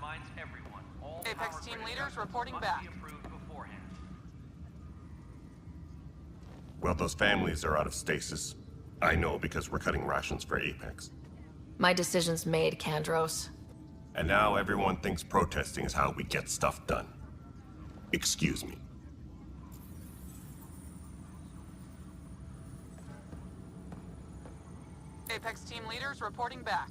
reminds everyone, all Apex power team grid leaders adjustments reporting must back. be approved beforehand. Well, those families are out of stasis. I know because we're cutting rations for Apex. My decision's made, Kandros. And now everyone thinks protesting is how we get stuff done. Excuse me. Apex team leaders reporting back.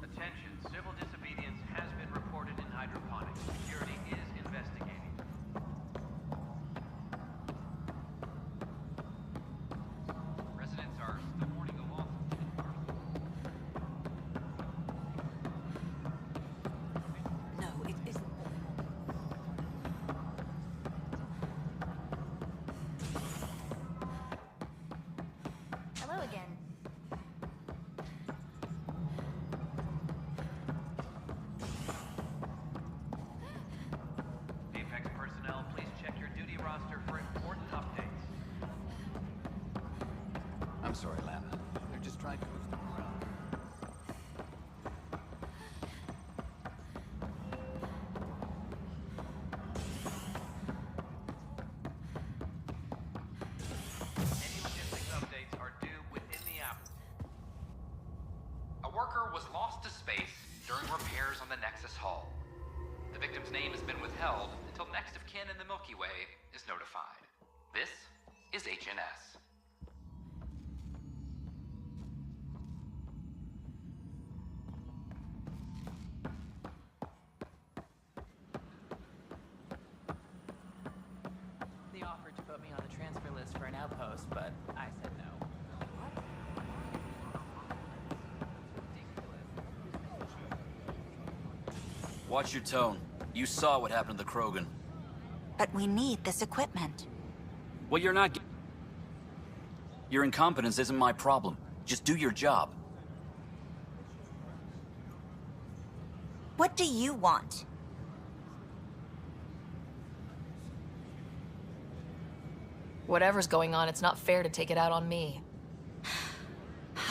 Attention, civil disobedience has been reported in hydroponics. Security is investigating. Residents are still mourning the loss of Ken Carson. No, it isn't. Hello again. Apex personnel, please check your duty roster for important updates. I'm sorry, Lana. They're just trying to boost them around. Any logistics updates are due within the hour. A worker was lost to space during repairs on the Nexus hull. The victim's name has been withheld until next of kin in the Milky Way is notified. This is HNS. They offered to put me on the transfer list for an outpost, but I said no. Watch your tone. You saw what happened to the Krogan. But we need this equipment. Well, you're not... Your incompetence isn't my problem. Just do your job. What do you want? Whatever's going on, it's not fair to take it out on me.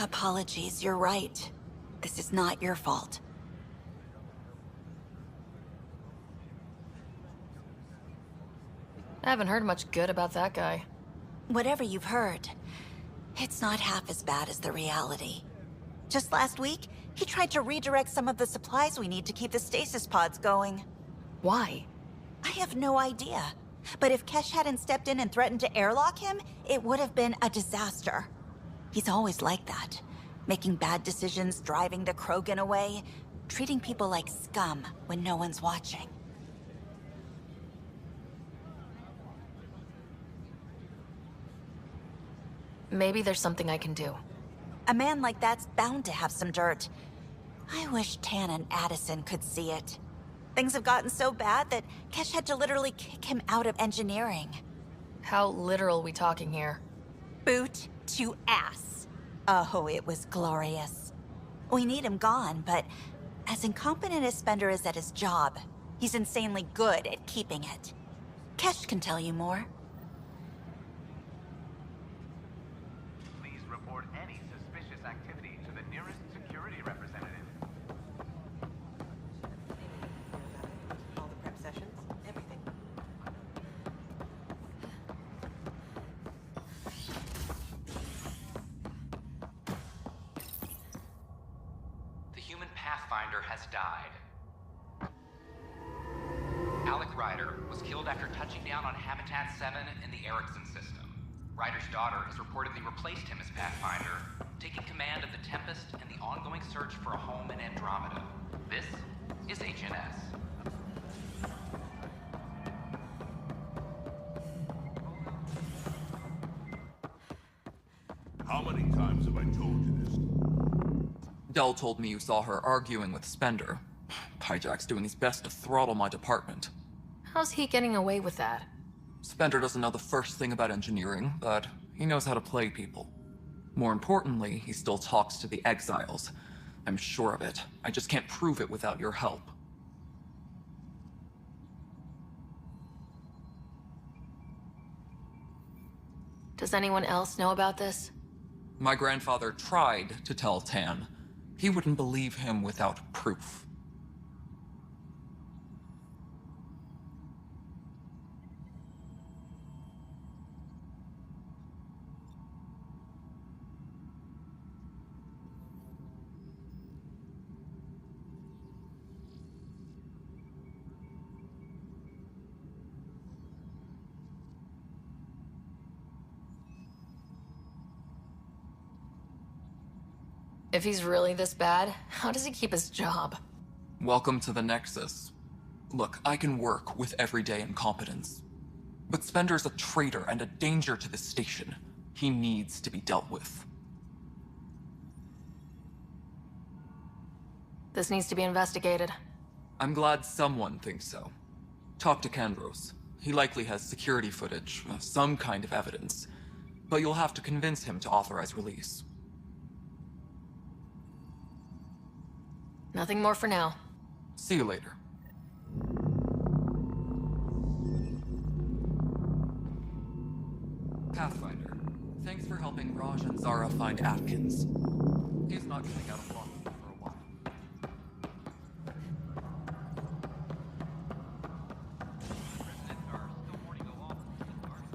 Apologies, you're right. This is not your fault. I haven't heard much good about that guy. Whatever you've heard, it's not half as bad as the reality. Just last week, he tried to redirect some of the supplies we need to keep the stasis pods going. Why? I have no idea. But if Kesh hadn't stepped in and threatened to airlock him, it would have been a disaster. He's always like that. Making bad decisions, driving the Krogan away, treating people like scum when no one's watching. Maybe there's something I can do. A man like that's bound to have some dirt. I wish Tan and Addison could see it. Things have gotten so bad that Kesh had to literally kick him out of engineering. How literal we talking here? Boot to ass. Oh, it was glorious. We need him gone, but as incompetent as Spender is at his job, he's insanely good at keeping it. Kesh can tell you more. Please report any suspicious activity to the nearest security representative. Pathfinder has died. Alec Ryder was killed after touching down on Habitat 7 in the Erickson system. Ryder's daughter has reportedly replaced him as Pathfinder, taking command of the Tempest and the ongoing search for a home in Andromeda. This is HNS. How many times have I told you this? Dell told me you saw her arguing with Spender. Pyjack's doing his best to throttle my department. How's he getting away with that? Spender doesn't know the first thing about engineering, but he knows how to play people. More importantly, he still talks to the exiles. I'm sure of it. I just can't prove it without your help. Does anyone else know about this? My grandfather tried to tell Tan. He wouldn't believe him without proof. If he's really this bad, how does he keep his job? Welcome to the Nexus. Look, I can work with everyday incompetence. But Spender's a traitor and a danger to the station. He needs to be dealt with. This needs to be investigated. I'm glad someone thinks so. Talk to Kandros. He likely has security footage, some kind of evidence. But you'll have to convince him to authorize release. Nothing more for now. See you later. Pathfinder, thanks for helping Raj and Zara find Atkins. He's not getting out of London for a while. Residents are still mourning the loss of Mrs. Arthur.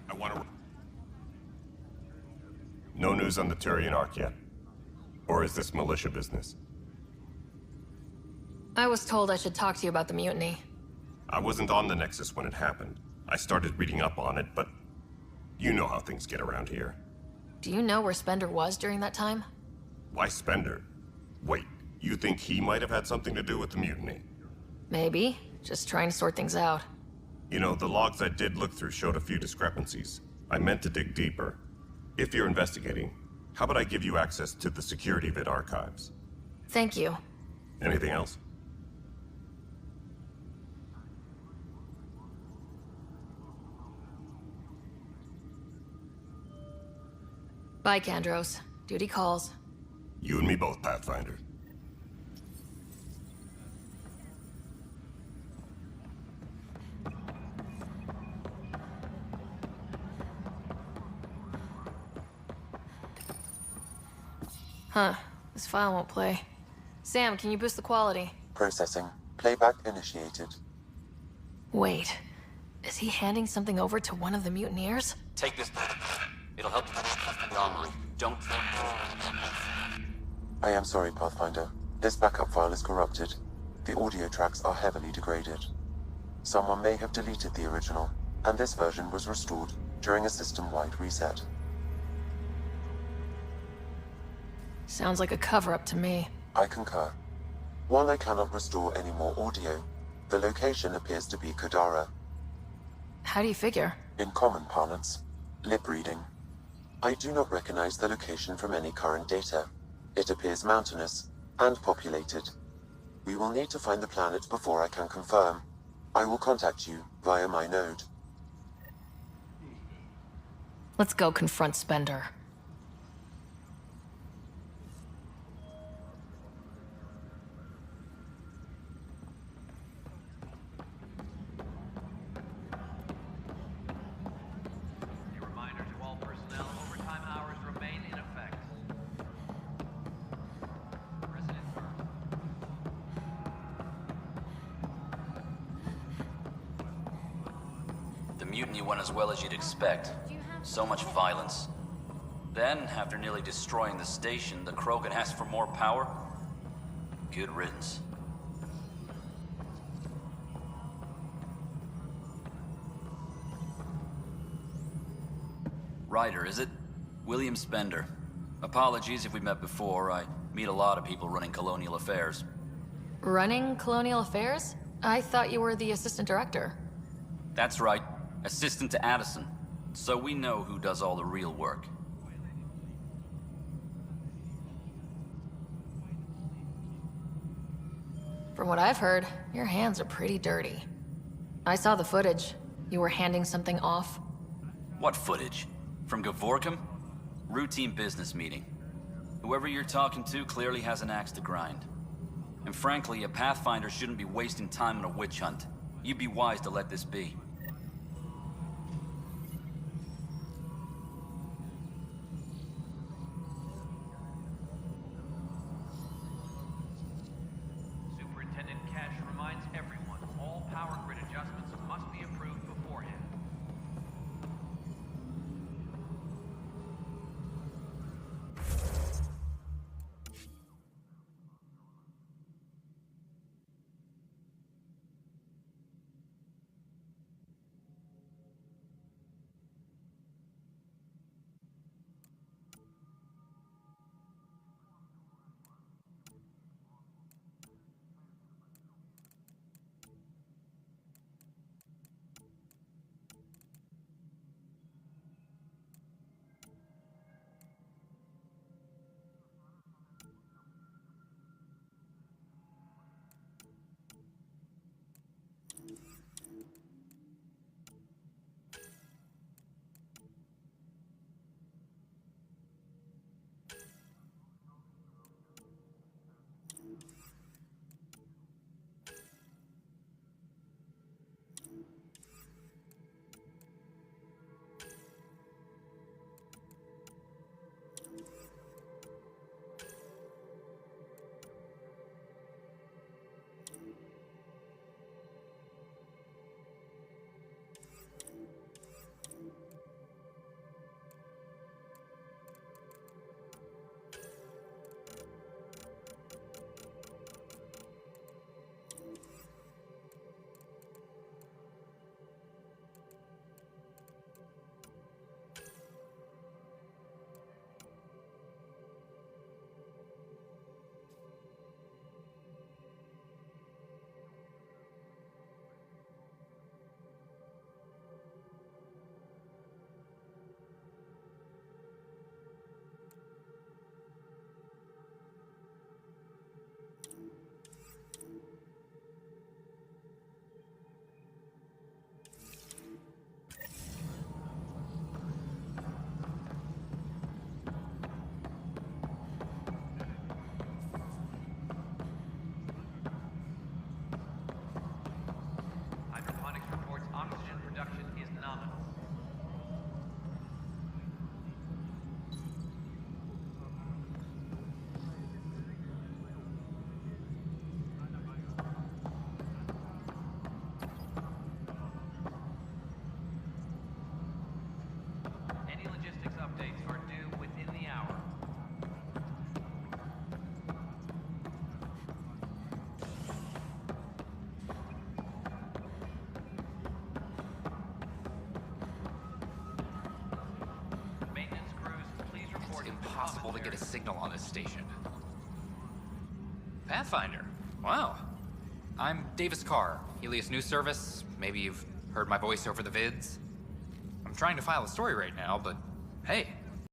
I want to... No news on the Turian Ark yet? Or is this militia business? I was told I should talk to you about the mutiny. I wasn't on the Nexus when it happened. I started reading up on it, but you know how things get around here. Do you know where Spender was during that time? Why Spender? Wait, you think he might have had something to do with the mutiny? Maybe. Just trying to sort things out. You know, the logs I did look through showed a few discrepancies. I meant to dig deeper. If you're investigating, how about I give you access to the security vid archives? Thank you. Anything else? Bye, Kandros. Duty calls. You and me both, Pathfinder. Huh. This file won't play. Sam, can you boost the quality? Processing. Playback initiated. Wait. Is he handing something over to one of the mutineers? Take this. It'll help you the armory. Don't... I am sorry, Pathfinder. This backup file is corrupted. The audio tracks are heavily degraded. Someone may have deleted the original, and this version was restored during a system-wide reset. Sounds like a cover-up to me. I concur. While I cannot restore any more audio, the location appears to be Kodara. How do you figure? In common parlance, lip reading. I do not recognize the location from any current data. It appears mountainous and populated. We will need to find the planet before I can confirm. I will contact you via my node. Let's go confront Spender. A reminder to all personnel, overtime hours remain in effect. Resident first. The mutiny went as well as you'd expect. So much violence. Then, after nearly destroying the station, the Krogan asked for more power? Good riddance. Ryder, is it? William Spender. Apologies if we met before. I meet a lot of people running colonial affairs. Running Colonial Affairs? I thought you were the assistant director. That's right. Assistant to Addison. So we know who does all the real work. From what I've heard, your hands are pretty dirty. I saw the footage. You were handing something off. What footage? From Gavorkum? Routine business meeting. Whoever you're talking to clearly has an axe to grind. And frankly, a Pathfinder shouldn't be wasting time on a witch hunt. You'd be wise to let this be. Superintendent Cash reminds everyone all power grid adjustments must be approved beforehand. Hydroponics reports oxygen production is nominal. Any logistics updates are due within the hour. Maintenance crews, please report. It's impossible to get a signal on this station. Pathfinder? Wow. I'm Davis Carr, Helios News Service. Maybe you've heard my voice over the vids. I'm trying to file a story right now, but hey,